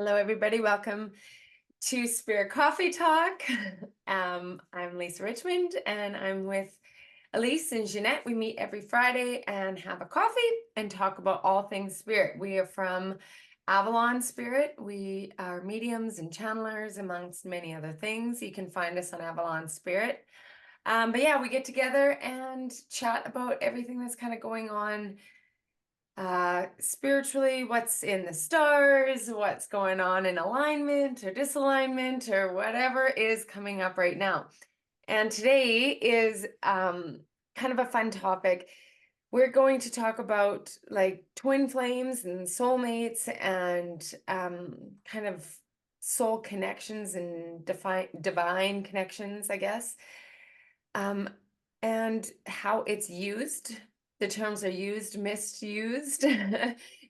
Hello, everybody. Welcome to Spirit Coffee Talk. I'm Lisa Richmond, and I'm with Elyse and Ginette. We meet every Friday and have a coffee and talk about all things spirit. We are from Avalon Spirit. We are mediums and channelers, amongst many other things. You can find us on Avalon Spirit. But yeah, we get together and chat about everything that's kind of going on spiritually, what's in the stars, what's going on in alignment or disalignment or whatever is coming up right now. And today is kind of a fun topic. We're going to talk about like twin flames and soulmates and kind of soul connections and divine connections, I guess, and how it's used. The terms are used, misused,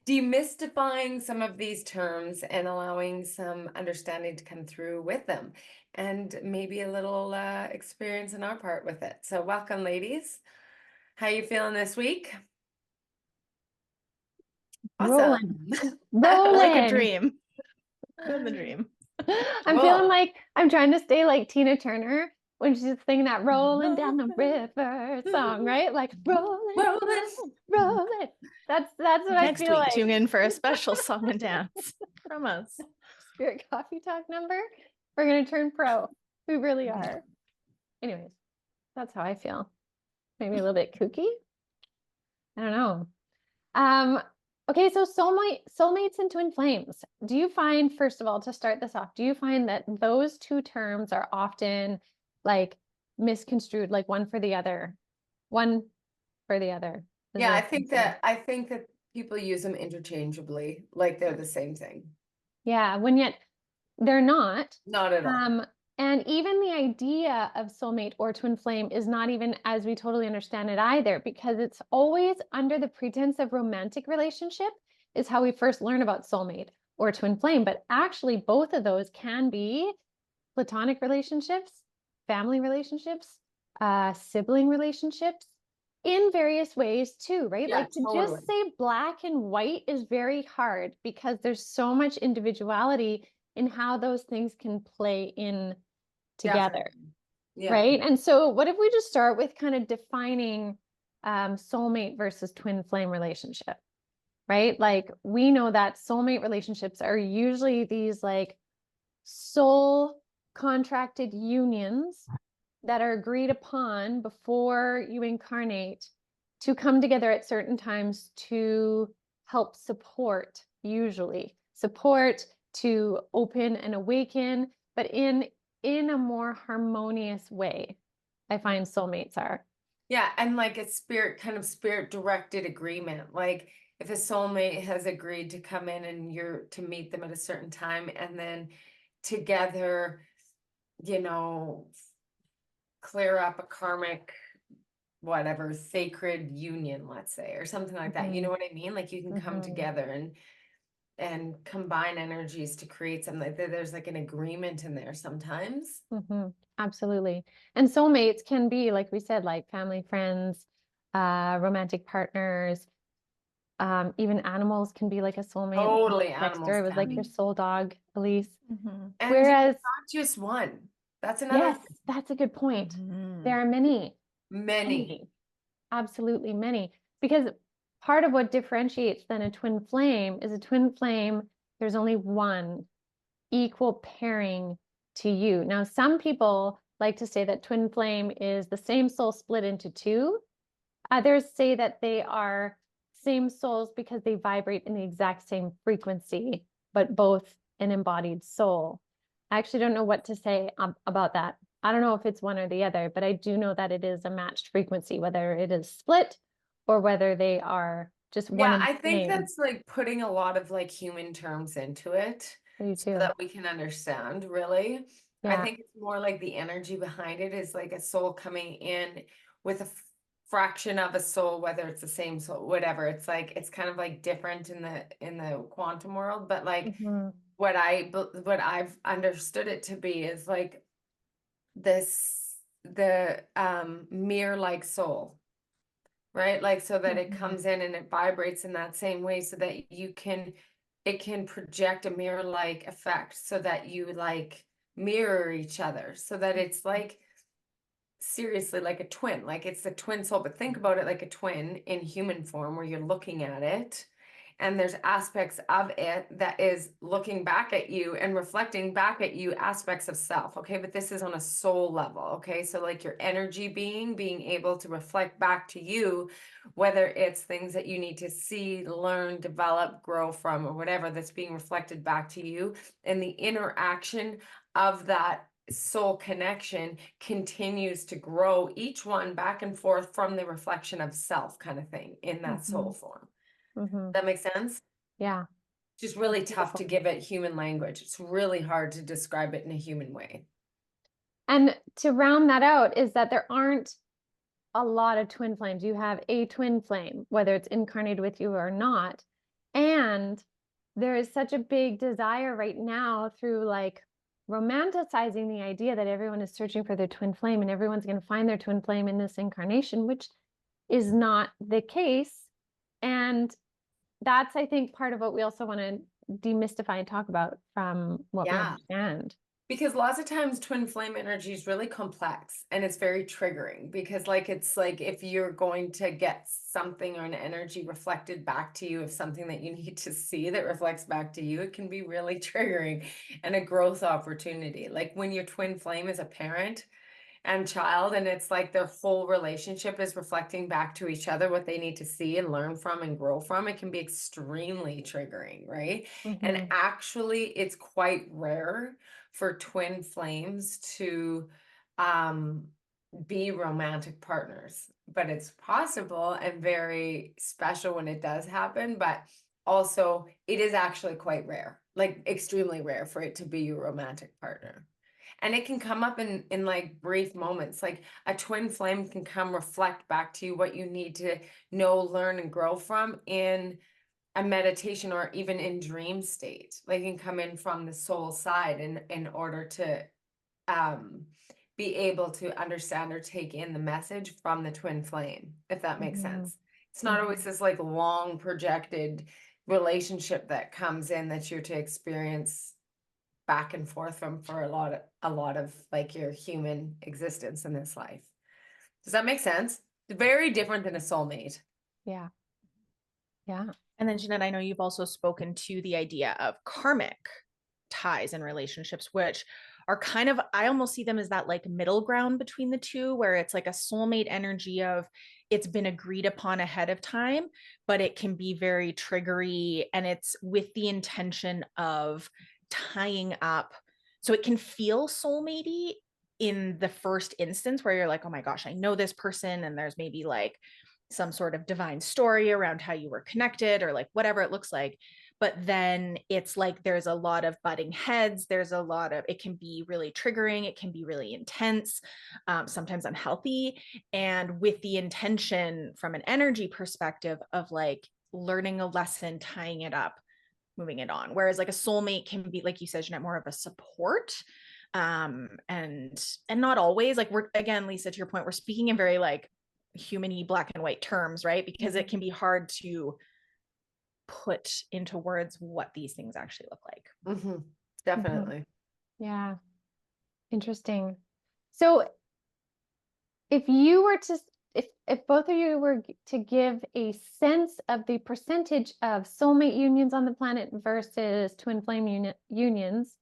demystifying some of these terms and allowing some understanding to come through with them, and maybe a little experience on our part with it. So welcome, ladies. How you feeling this week? Rolling. Awesome. Like a Rolling. dream. Living the dream. I'm Cool. feeling like I'm trying to stay like Tina Turner when she's singing that rolling down the river song, right? Like rolling, rolling. That's what I Next feel week, like. tune in for a special song and dance from us. Spirit Coffee Talk number. We're gonna turn pro. We really are. Anyways, that's how I feel. Maybe a little bit kooky. I don't know. Okay, so soulmates and twin flames. Do you find, first of all, to start this off, do you find that those two terms are often like misconstrued, like one for the other? One for the other. Yeah, I think that people use them interchangeably, like they're the same thing. Yeah, when yet they're not. Not at all. And even the idea of soulmate or twin flame is not even as we totally understand it either, because it's always under the pretense of romantic relationship is how we first learn about soulmate or twin flame. But actually, both of those can be platonic relationships, family relationships, sibling relationships in various ways too, right? Yeah, Like to totally. just say black and white is very hard because there's so much individuality in how those things can play in together. Definitely. Yeah. Right. And so what if we just start with kind of defining soulmate versus twin flame relationship, right? Like we know that soulmate relationships are usually these like soul contracted unions that are agreed upon before you incarnate to come together at certain times to help support, usually support, to open and awaken, but in a more harmonious way. I find soulmates are. Yeah, and like a spirit directed agreement. Like if a soulmate has agreed to come in and you're to meet them at a certain time, and then together, clear up a karmic, whatever, sacred union, let's say, or something like that. You know what I mean? Like you can come together and combine energies to create something. Like there's like an agreement in there sometimes. Absolutely. And soulmates can be, like we said, like family, friends, romantic partners. Even animals can be like a soulmate. Totally, Dexter, it was like your soul dog, Elyse. And Whereas not just one. That's another yes, that's a good point. There are many. many, absolutely many. Because part of what differentiates then a twin flame is a twin flame, there's only one equal pairing to you. Now, some people like to say that twin flame is the same soul split into two. Others say that they are same souls because they vibrate in the exact same frequency, but both an embodied soul. I actually don't know what to say about that. I don't know if it's one or the other, but I do know that it is a matched frequency, whether it is split or whether they are just one. Yeah, I think that's like putting a lot of like human terms into it so that we can understand, really. I think it's more like the energy behind it is like a soul coming in with a fraction of a soul, whether it's the same soul, whatever. It's like it's kind of like different in the quantum world, but like what I've understood it to be is like the mirror like soul, right? Like so that it comes in and it vibrates in that same way so that you can it can project a mirror-like effect so that you like mirror each other, so that it's like seriously like a twin, like it's the twin soul. But think about it like a twin in human form where you're looking at it, and there's aspects of it that is looking back at you and reflecting back at you aspects of self. Okay, but this is on a soul level. Okay, so like your energy being able to reflect back to you, whether it's things that you need to see, learn, develop, grow from, or whatever, that's being reflected back to you, and the interaction of that soul connection continues to grow, each one back and forth from the reflection of self, kind of thing, in that soul form. That makes sense? Yeah. Just really tough to Beautiful. give it human language. It's really hard to describe it in a human way. And to round that out is that there aren't a lot of twin flames. You have a twin flame, whether it's incarnated with you or not. And there is such a big desire right now through like romanticizing the idea that everyone is searching for their twin flame and everyone's going to find their twin flame in this incarnation, which is not the case. And that's, I think, part of what we also want to demystify and talk about from what we Yeah. understand. Because lots of times twin flame energy is really complex and it's very triggering, because like it's like if you're going to get something or an energy reflected back to you of something that you need to see that reflects back to you, it can be really triggering and a growth opportunity. Like when your twin flame is a parent and child, and it's like their whole relationship is reflecting back to each other what they need to see and learn from and grow from, it can be extremely triggering, right? And actually it's quite rare for twin flames to be romantic partners, but it's possible and very special when it does happen. But also it is actually quite rare, like extremely rare, for it to be your romantic partner. And it can come up in like brief moments. Like a twin flame can come reflect back to you what you need to know, learn, and grow from in a meditation or even in dream state. Like can come in from the soul side in order to be able to understand or take in the message from the twin flame, if that makes sense. It's not always this like long projected relationship that comes in that you're to experience back and forth from for a lot of like your human existence in this life. Does that make sense? Very different than a soulmate. Yeah. Yeah. And then Ginette, I know you've also spoken to the idea of karmic ties and relationships, which are kind of, I almost see them as that like middle ground between the two, where it's like a soulmate energy of it's been agreed upon ahead of time, but it can be very triggery and it's with the intention of tying up. So it can feel soulmatey in the first instance where you're like, oh my gosh, I know this person. And there's maybe like some sort of divine story around how you were connected or like whatever it looks like. But then it's like there's a lot of butting heads. There's a lot of, it can be really triggering. It can be really intense, sometimes unhealthy. And with the intention from an energy perspective of like learning a lesson, tying it up, moving it on. Whereas like a soulmate can be, like you said, Ginette, more of a support. And not always, like we're, again, Lisa, to your point, we're speaking in very like human-y black and white terms, right? Because it can be hard to put into words what these things actually look like. Definitely. Yeah. Interesting. So if you were to, if both of you were to give a sense of the percentage of soulmate unions on the planet versus twin flame unions,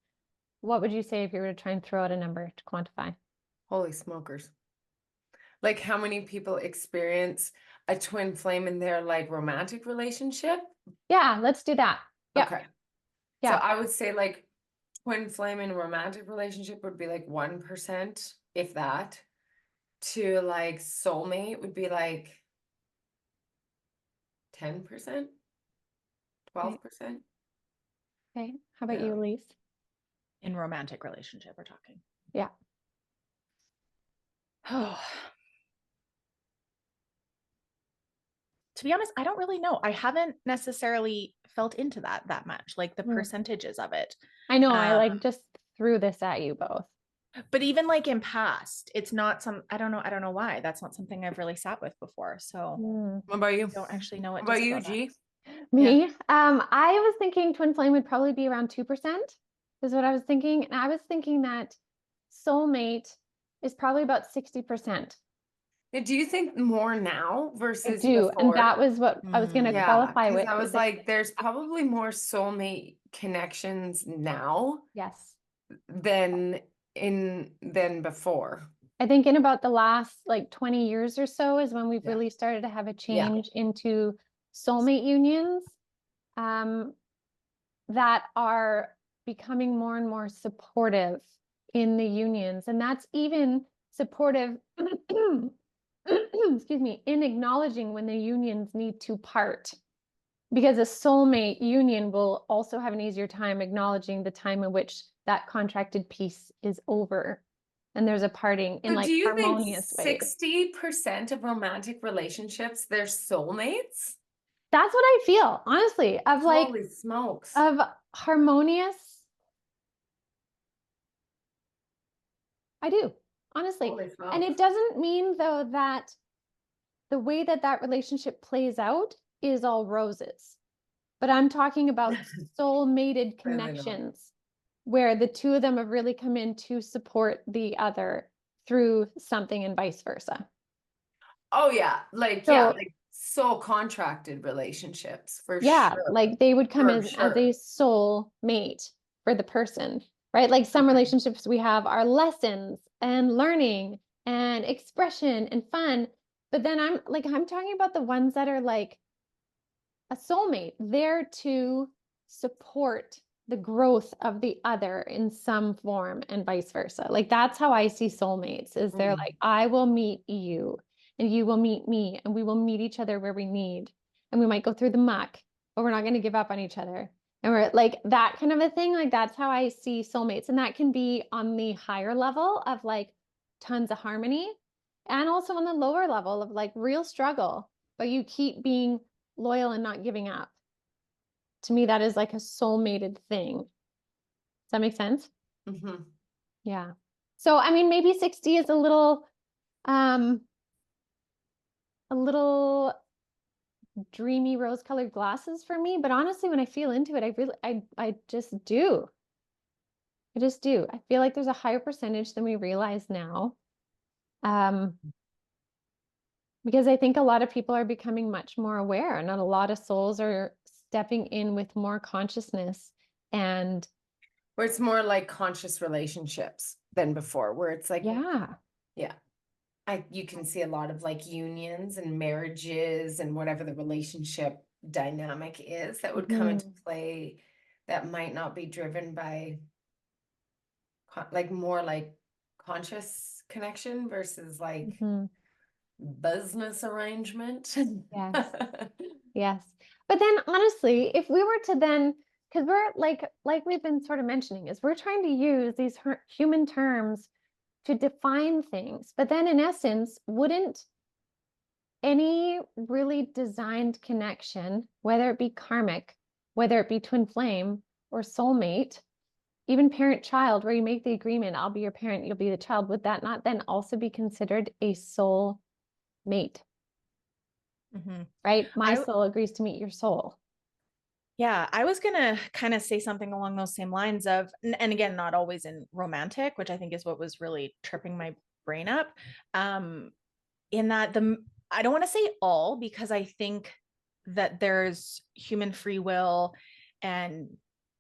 what would you say if you were to try and throw out a number to quantify? Holy smokers. Like how many people experience a twin flame in their like romantic relationship? Yeah, let's do that. Yep. Okay. Yeah. So I would say like twin flame in a romantic relationship would be like 1%, if that. To like soulmate would be like 10%, 12%. Okay. How about you, Yeah. Elyse? In romantic relationship, we're talking. Yeah. Oh. To be honest, I don't really know. I haven't necessarily felt into that much, like the percentages of it. I know, I like just threw this at you both. But even like in past, it's not some, I don't know why. That's not something I've really sat with before. So What about you? I don't actually know what What to about say you, about that. G? Me, I was thinking twin flame would probably be around 2%, is what I was thinking. And I was thinking that soulmate is probably about 60%. Do you think more now I versus do. And before? that was what I was going to Mm. Yeah, qualify because with. I Is was that like, there's probably more soulmate connections now yes. than than before. I think in about the last like 20 years or so is when we've Yeah. really started to have a Yeah. change into soulmate unions um, that are becoming more and more supportive in the unions. And that's even supportive, excuse me, in acknowledging when the unions need to part. Because a soulmate union will also have an easier time acknowledging the time in which that contracted piece is over and there's a parting in So do like you think harmonious ways. 60% of romantic relationships, they're soulmates? That's what I feel, honestly, of like Holy smokes. of harmonious. I do, honestly. Holy And smokes. it doesn't mean though that the way that that relationship plays out is all roses. But I'm talking about soul-mated Clearly not. connections where the two of them have really come in to support the other through something and vice versa. Oh yeah, like So soul contracted relationships for yeah, sure. like they would come For as a sure. soul mate for the person, right? Like some Okay. relationships we have are lessons and learning and expression and fun. But then I'm talking about the ones that are like a soulmate there to support the growth of the other in some form and vice versa. Like that's how I see soulmates is they're like, I will meet you and you will meet me and we will meet each other where we need. And we might go through the muck, but we're not going to give up on each other. And we're like that kind of a thing. Like that's how I see soulmates. And that can be on the higher level of like tons of harmony and also on the lower level of like real struggle, but you keep being loyal and not giving up. To me, that is like a soulmated thing. Does that make sense? Mm-hmm. Yeah. So, I mean, maybe 60 is um, a little dreamy rose-colored glasses for me. But honestly, when I feel into it, I just do. I just do. I feel like there's a higher percentage than we realize now. Um, because I think a lot of people are becoming much more aware and a lot of souls are stepping in with more consciousness and Where it's more like conscious relationships than before, where it's like, yeah. yeah, you can see a lot of like unions and marriages and whatever the relationship dynamic is that would come into play that might not be driven by like more like conscious connection versus like Mm-hmm. business arrangement. Yes. Yes. But then honestly, if we were to then, because we're like we've been sort of mentioning, is we're trying to use these human terms to define things. But then in essence, wouldn't any really designed connection, whether it be karmic, whether it be twin flame or soulmate, even parent-child, where you make the agreement, I'll be your parent, you'll be the child, would that not then also be considered a soul mate? Mm-hmm. Right? My soul agrees to meet your soul. Yeah, I was gonna kind of say something along those same lines of, and again, not always in romantic, which I think is what was really tripping my brain up. In that I don't want to say all, because I think that there's human free will and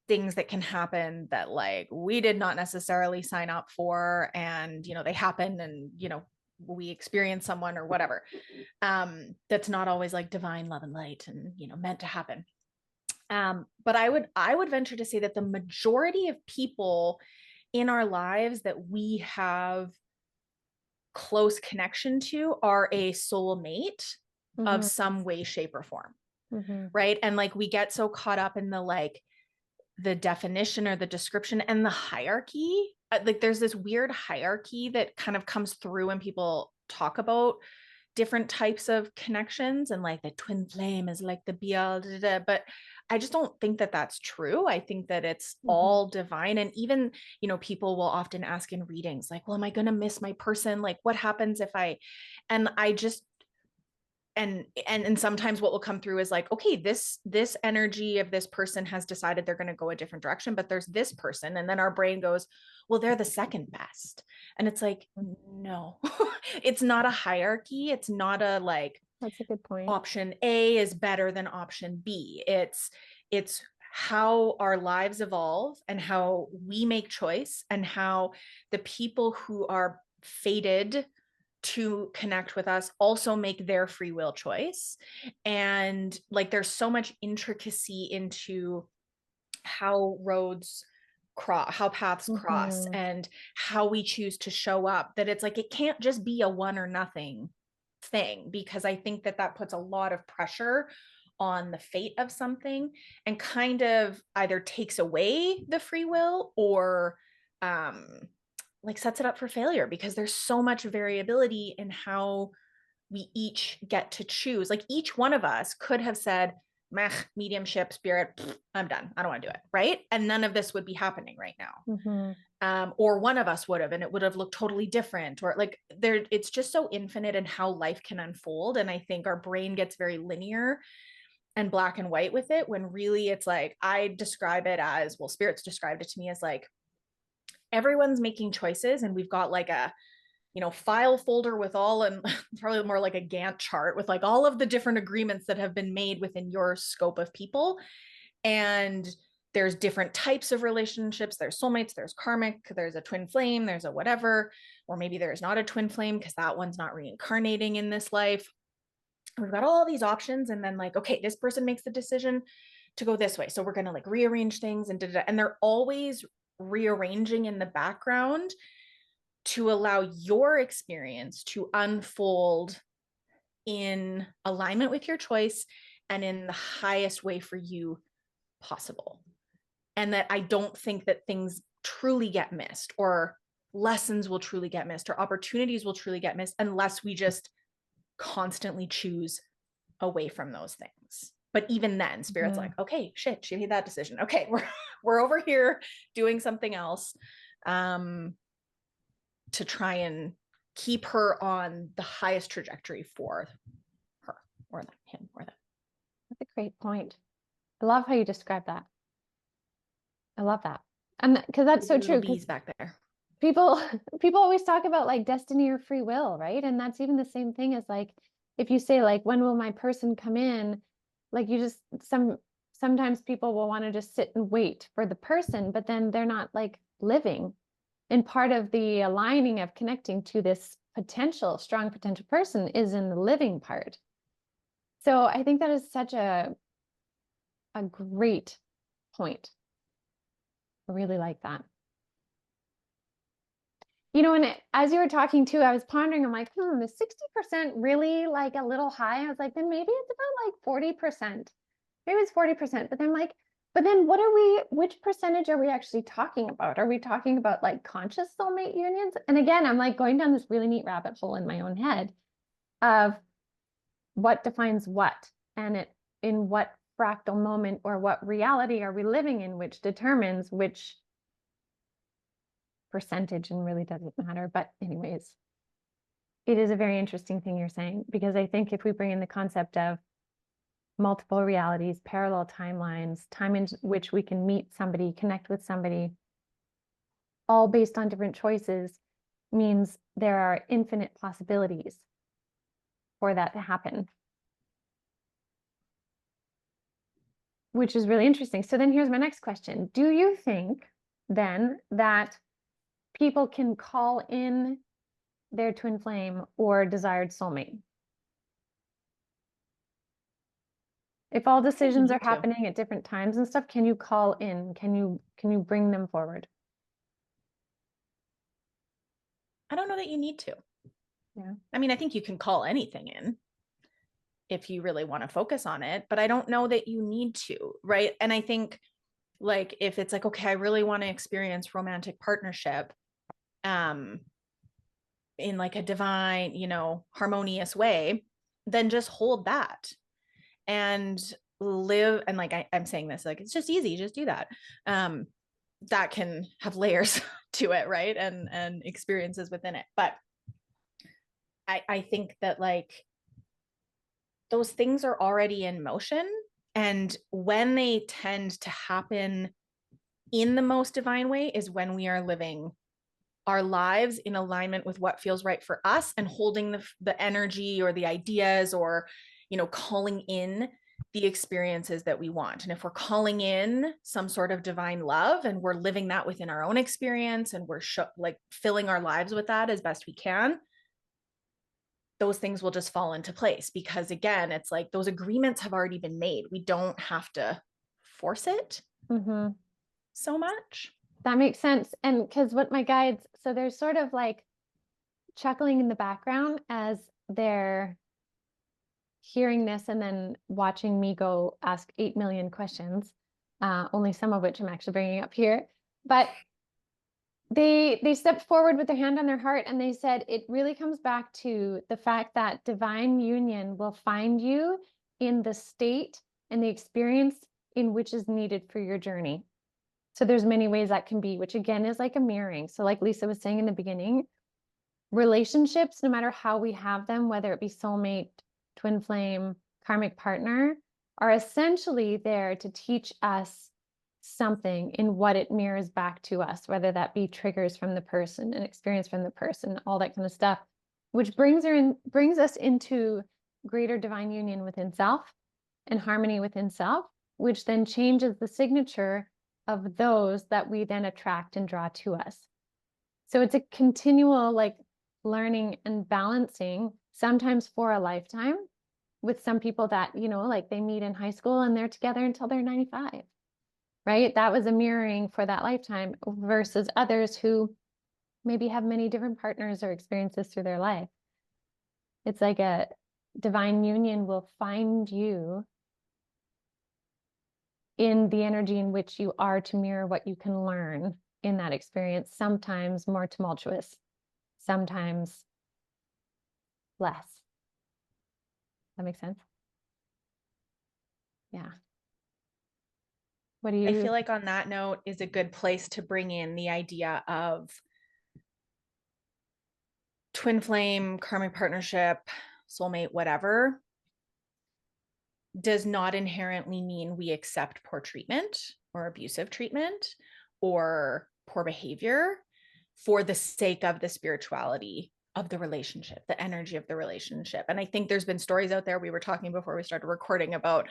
things that can happen that like we did not necessarily sign up for, and they happen, and we experience someone or whatever. That's not always like divine love and light and meant to happen. But I would venture to say that the majority of people in our lives that we have close connection to are a soulmate of some way, shape, or form. Right. And like we get so caught up in the definition or the description and the hierarchy. Like there's this weird hierarchy that kind of comes through when people talk about different types of connections, and like the twin flame is like the be all, but I just don't think that that's true. I think that it's all divine. And even, people will often ask in readings, like, well, am I going to miss my person? Like, what happens if and and sometimes what will come through is like, okay, this energy of this person has decided they're going to go a different direction, but there's this person. And then our brain goes, well, they're the second best. And it's like, no, it's not a hierarchy. It's not a like, That's a good point. option A is better than option B. It's how our lives evolve and how we make choice, and how the people who are fated to connect with us also make their free will choice. And like, there's so much intricacy into how roads cross, how paths cross, and how we choose to show up, that it's like, it can't just be a one or nothing thing, because I think that that puts a lot of pressure on the fate of something, and kind of either takes away the free will, or like sets it up for failure, because there's so much variability in how we each get to choose. Like, each one of us could have said, meh, mediumship, spirit, I'm done, I don't want to do it, right? And none of this would be happening right now. Or one of us would have, and it would have looked totally different, or like, there, it's just so infinite in how life can unfold. And I think our brain gets very linear and black and white with it, when really it's like, I describe it as, well, spirits described it to me as like, everyone's making choices, and we've got like a, you know, file folder with all, and probably more like a Gantt chart with like all of the different agreements that have been made within your scope of people. And there's different types of relationships. There's soulmates, there's karmic, there's a twin flame, there's a whatever, or maybe there's not a twin flame because that one's not reincarnating in this life. We've got all these options, and then like, okay, this person makes the decision to go this way, so we're going to like rearrange things, and and they're always rearranging in the background to allow your experience to unfold in alignment with your choice and in the highest way for you possible. And that I don't think that things truly get missed, or lessons will truly get missed, or opportunities will truly get missed, unless we just constantly choose away from those things. But even then, spirit's like, okay, shit, she made that decision. Okay, we're over here doing something else, to try and keep her on the highest trajectory for her, or them, him, or them. That's a great point. I love how you describe that. I love that. And because that's so true. Bees back there. People always talk about like destiny or free will, right? And that's even the same thing as like, if you say like, when will my person come in? Like, you just, sometimes people will want to just sit and wait for the person, but then they're not like living. And part of the aligning of connecting to this strong potential person is in the living part. So I think that is such a great point. I really like that. You know, and as you were talking too, I was pondering, I'm like, is 60% really like a little high? I was like, then maybe it's about like 40%. Maybe it's 40%. But then like, which percentage are we actually talking about? Are we talking about like conscious soulmate unions? And again, I'm like going down this really neat rabbit hole in my own head of what defines what, and in what fractal moment or what reality are we living in, which determines which percentage, and really doesn't matter. But anyways, it is a very interesting thing you're saying, because I think if we bring in the concept of multiple realities, parallel timelines, time in which we can meet somebody, connect with somebody, all based on different choices, means there are infinite possibilities for that to happen, which is really interesting. So then here's my next question. Do you think then that people can call in their twin flame or desired soulmate? If all decisions are happening at different times and stuff, can you call in? Can you bring them forward? I don't know that you need to. Yeah. I mean, I think you can call anything in if you really want to focus on it, but I don't know that you need to, right? And I think like, if it's like, okay, I really want to experience romantic partnership, in like a divine, you know, harmonious way, then just hold that and live. And like, I'm saying this, like, it's just easy, just do that. That can have layers to it, right? And experiences within it. But I think that like, those things are already in motion. And when they tend to happen in the most divine way is when we are living our lives in alignment with what feels right for us and holding the energy or the ideas, or, calling in the experiences that we want. And if we're calling in some sort of divine love and we're living that within our own experience, and we're filling our lives with that as best we can, those things will just fall into place, because again, it's like those agreements have already been made. We don't have to force it so much. That makes sense. And because what my guides, so they're sort of like chuckling in the background as they're hearing this and then watching me go ask 8 million questions, only some of which I'm actually bringing up here. But they stepped forward with their hand on their heart and they said, it really comes back to the fact that divine union will find you in the state and the experience in which is needed for your journey. So there's many ways that can be, which again is like a mirroring. So like Lisa was saying in the beginning, relationships, no matter how we have them, whether it be soulmate, twin flame, karmic partner, are essentially there to teach us something in what it mirrors back to us, whether that be triggers from the person, an experience from the person, all that kind of stuff, which brings us into greater divine union within self and harmony within self, which then changes the signature of those that we then attract and draw to us. So it's a continual like learning and balancing, sometimes for a lifetime, with some people that, like they meet in high school and they're together until they're 95, right? That was a mirroring for that lifetime, versus others who maybe have many different partners or experiences through their life. It's like a divine union will find you in the energy in which you are to mirror what you can learn in that experience, sometimes more tumultuous, sometimes less. That makes sense? Yeah. What do you... I feel like on that note is a good place to bring in the idea of twin flame, karmic partnership, soulmate, whatever, does not inherently mean we accept poor treatment or abusive treatment or poor behavior for the sake of the spirituality of the relationship, the energy of the relationship. And I think there's been stories out there. We were talking before we started recording about,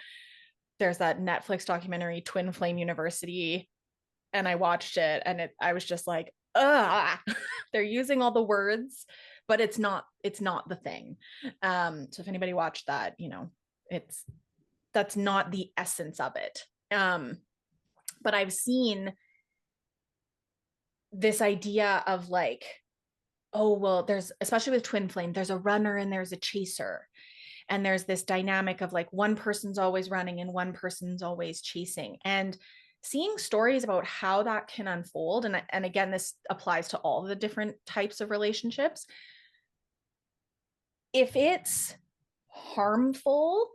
there's that Netflix documentary, Twin Flame University. And I watched it and I was just like, they're using all the words, but it's not the thing. So if anybody watched that, that's not the essence of it. But I've seen this idea of like, oh, well, there's, especially with twin flame, there's a runner and there's a chaser. And there's this dynamic of like one person's always running and one person's always chasing. And seeing stories about how that can unfold. And again, this applies to all the different types of relationships. If it's harmful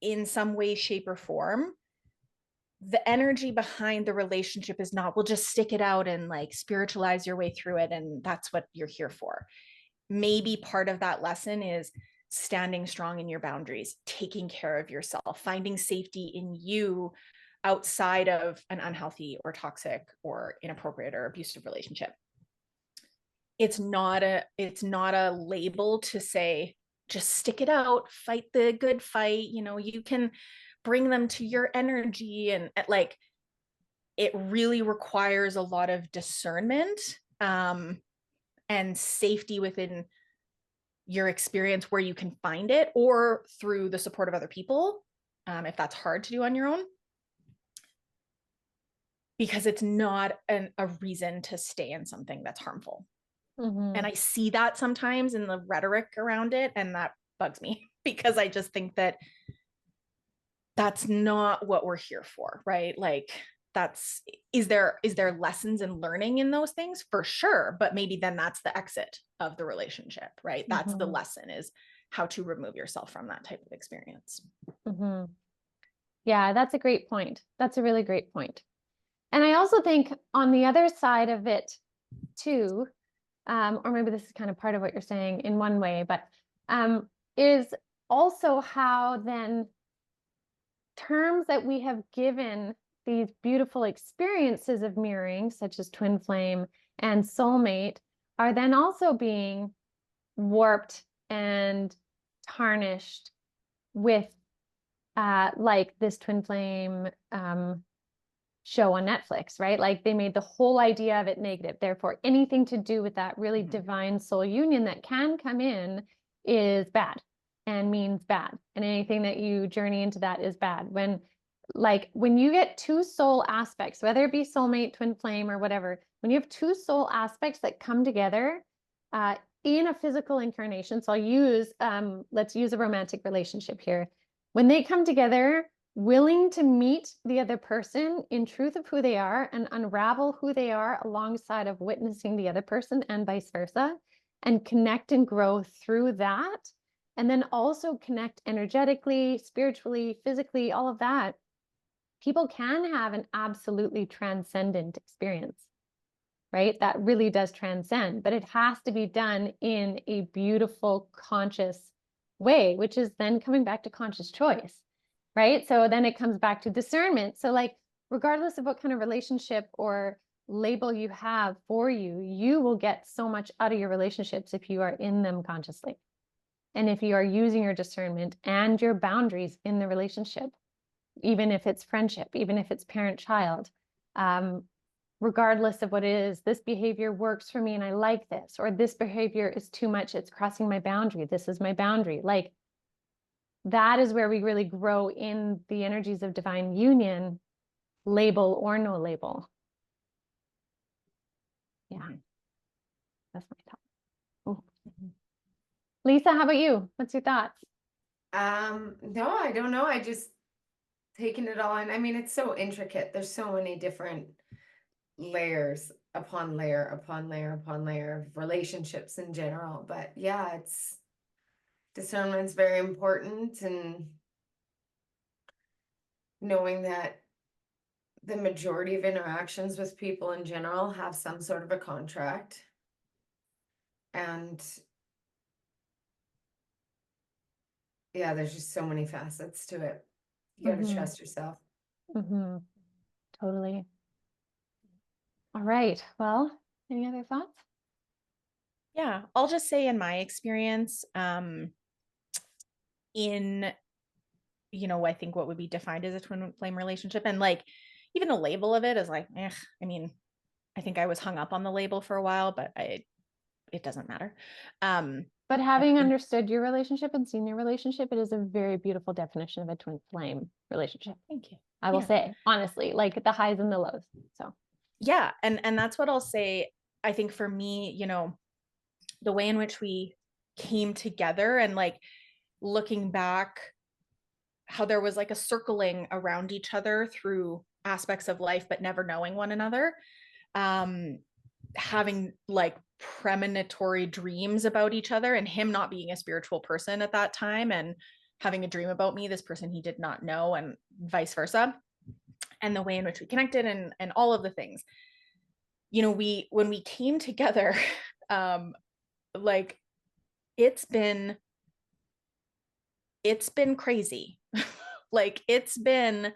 in some way, shape, or form, the energy behind the relationship is not, we'll just stick it out and like spiritualize your way through it. And that's what you're here for. Maybe part of that lesson is standing strong in your boundaries, taking care of yourself, finding safety in you outside of an unhealthy or toxic or inappropriate or abusive relationship. It's not a label to say, just stick it out, fight the good fight. You can bring them to your energy, and like, it really requires a lot of discernment and safety within your experience where you can find it, or through the support of other people, if that's hard to do on your own, because it's not a reason to stay in something that's harmful. And I see that sometimes in the rhetoric around it, and that bugs me because I just think that that's not what we're here for, right? Like, is there lessons and learning in those things? For sure. But maybe then that's the exit of the relationship, right? That's the lesson, is how to remove yourself from that type of experience. Yeah, that's a great point. That's a really great point. And I also think on the other side of it too, or maybe this is kind of part of what you're saying in one way, but is also how then terms that we have given these beautiful experiences of mirroring, such as twin flame and soulmate, are then also being warped and tarnished with like this twin flame show on Netflix, right? Like they made the whole idea of it negative. Therefore, anything to do with that really divine soul union that can come in is bad and means bad. And anything that you journey into that is bad. When you get two soul aspects, whether it be soulmate, twin flame, or whatever, when you have two soul aspects that come together in a physical incarnation, so let's use a romantic relationship here. When they come together, willing to meet the other person in truth of who they are and unravel who they are alongside of witnessing the other person and vice versa, and connect and grow through that. And then also connect energetically, spiritually, physically, all of that. People can have an absolutely transcendent experience, right? That really does transcend, but it has to be done in a beautiful, conscious way, which is then coming back to conscious choice, right? So then it comes back to discernment. So like, regardless of what kind of relationship or label you have for you, you will get so much out of your relationships if you are in them consciously. And if you are using your discernment and your boundaries in the relationship, even if it's friendship, even if it's parent-child, regardless of what it is, this behavior works for me and I like this, or this behavior is too much, it's crossing my boundary, this is my boundary. Like, that is where we really grow in the energies of divine union, label or no label. Yeah, that's my thought. Lisa, how about you? What's your thoughts? No, I don't know. I just taking it all in. I mean, it's so intricate. There's so many different layers upon layer upon layer upon layer of relationships in general. But yeah, discernment's very important, and knowing that the majority of interactions with people in general have some sort of a contract. And yeah, there's just so many facets to it. You got to trust yourself. Totally. All right. Well, any other thoughts? Yeah, I'll just say in my experience, I think what would be defined as a twin flame relationship, and like even the label of it is like, I mean, I think I was hung up on the label for a while, but it doesn't matter. But having understood your relationship and seen your relationship, it is a very beautiful definition of a twin flame relationship. Thank you. I will say, honestly, like the highs and the lows. So yeah, and that's what I'll say. I think for me, the way in which we came together, and like looking back, how there was like a circling around each other through aspects of life, but never knowing one another. Having like premonitory dreams about each other, and him not being a spiritual person at that time and having a dream about me, this person he did not know, and vice versa. And the way in which we connected, and all of the things, when we came together, like it's been crazy. Like it's been,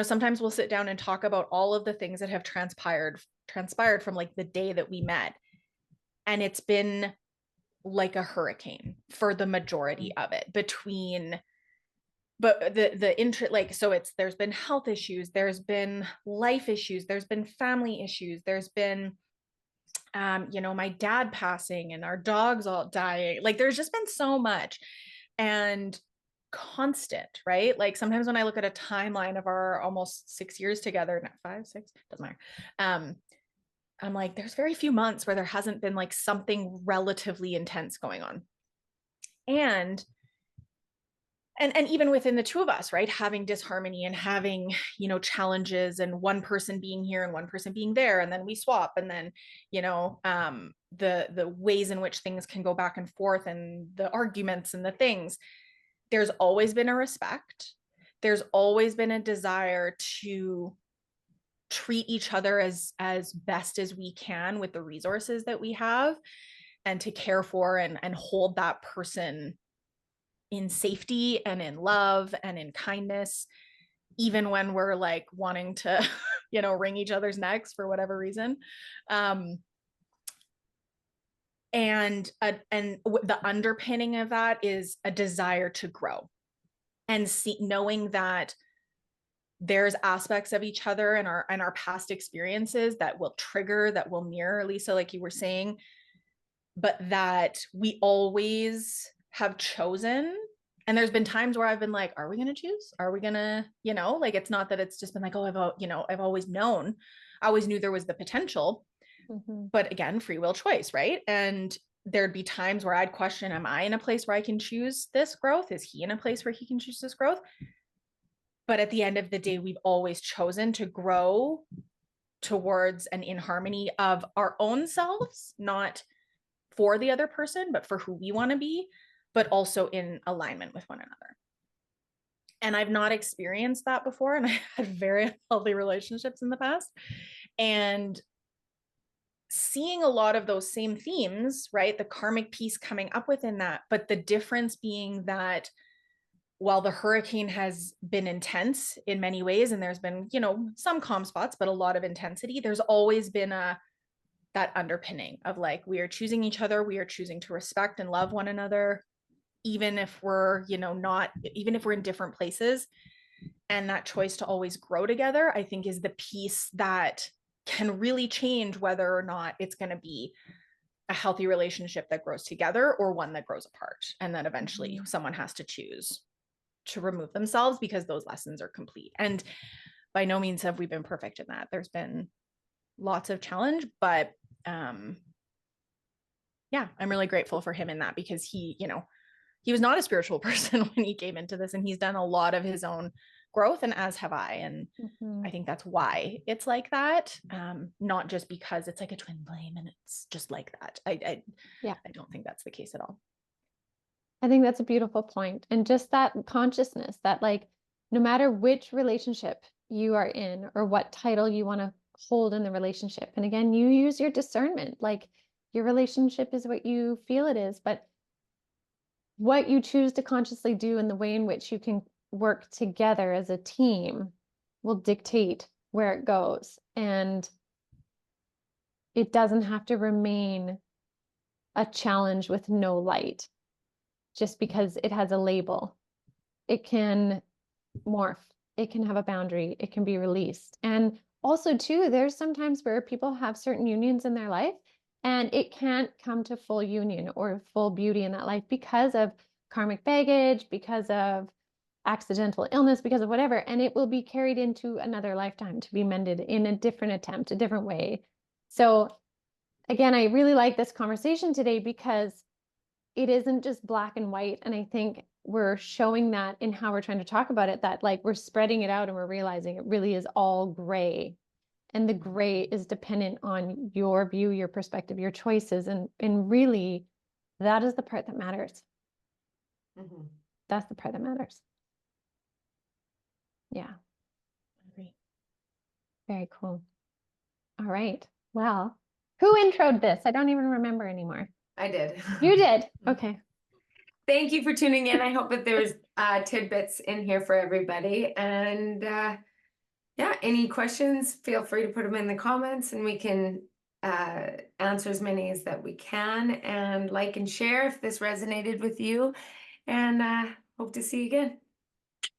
sometimes we'll sit down and talk about all of the things that have transpired from like the day that we met. And it's been like a hurricane for the majority of it, but there's been health issues, there's been life issues, there's been family issues, there's been my dad passing and our dogs all dying. Like there's just been so much, and constant, right? Like sometimes when I look at a timeline of our almost 6 years together, not 5, 6, doesn't matter. I'm like, there's very few months where there hasn't been like something relatively intense going on. And even within the two of us, right, having disharmony and having, challenges, and one person being here and one person being there, and then we swap, and then, the ways in which things can go back and forth, and the arguments and the things, there's always been a respect. There's always been a desire to treat each other as best as we can with the resources that we have, and to care for and hold that person in safety and in love and in kindness, even when we're like wanting to, wring each other's necks for whatever reason. And the underpinning of that is a desire to grow and knowing that there's aspects of each other and our past experiences that will trigger, that will mirror, Lisa, like you were saying, but that we always have chosen. And there's been times where I've been like, are we going to choose? Are we going to, like, it's not that it's just been like, oh, I've always known, I always knew there was the potential, but again, free will choice. Right. And there'd be times where I'd question, am I in a place where I can choose this growth? Is he in a place where he can choose this growth? But at the end of the day, we've always chosen to grow towards and in harmony of our own selves, not for the other person, but for who we want to be, but also in alignment with one another. And I've not experienced that before. And I had very healthy relationships in the past. And seeing a lot of those same themes, right? The karmic piece coming up within that, but the difference being that while the hurricane has been intense in many ways, and there's been, some calm spots, but a lot of intensity, there's always been that underpinning of like, we are choosing each other, we are choosing to respect and love one another, even if we're, even if we're in different places. And that choice to always grow together, I think, is the piece that can really change whether or not it's going to be a healthy relationship that grows together or one that grows apart. And then eventually someone has to choose to remove themselves because those lessons are complete. And by no means have we been perfect in that. There's been lots of challenge, but I'm really grateful for him in that, because he was not a spiritual person when he came into this, and he's done a lot of his own growth, and as have I. And I think that's why it's like that. Not just because it's like a twin flame and it's just like that. I don't think that's the case at all. I think that's a beautiful point. And just that consciousness that, like, no matter which relationship you are in or what title you want to hold in the relationship, and again, you use your discernment, like your relationship is what you feel it is, but what you choose to consciously do and the way in which you can work together as a team will dictate where it goes. And it doesn't have to remain a challenge with no light just because it has a label. It can morph, it can have a boundary, it can be released. And also too, there's sometimes where people have certain unions in their life and it can't come to full union or full beauty in that life because of karmic baggage, because of accidental illness, because of whatever, and it will be carried into another lifetime to be mended in a different attempt, a different way. So again, I really like this conversation today because it isn't just black and white. And I think we're showing that in how we're trying to talk about it, that like we're spreading it out and we're realizing it really is all gray. And the gray is dependent on your view, your perspective, your choices. And really, that is the part that matters. That's the part that matters. Yeah. I agree. Very cool. All right. Well, who introed this? I don't even remember anymore. I did. You did. Okay. Thank you for tuning in. I hope that there's tidbits in here for everybody. And any questions, feel free to put them in the comments and we can answer as many as that we can. And like and share if this resonated with you. And hope to see you again.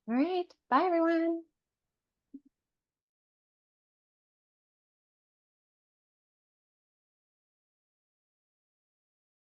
All right. Bye, everyone.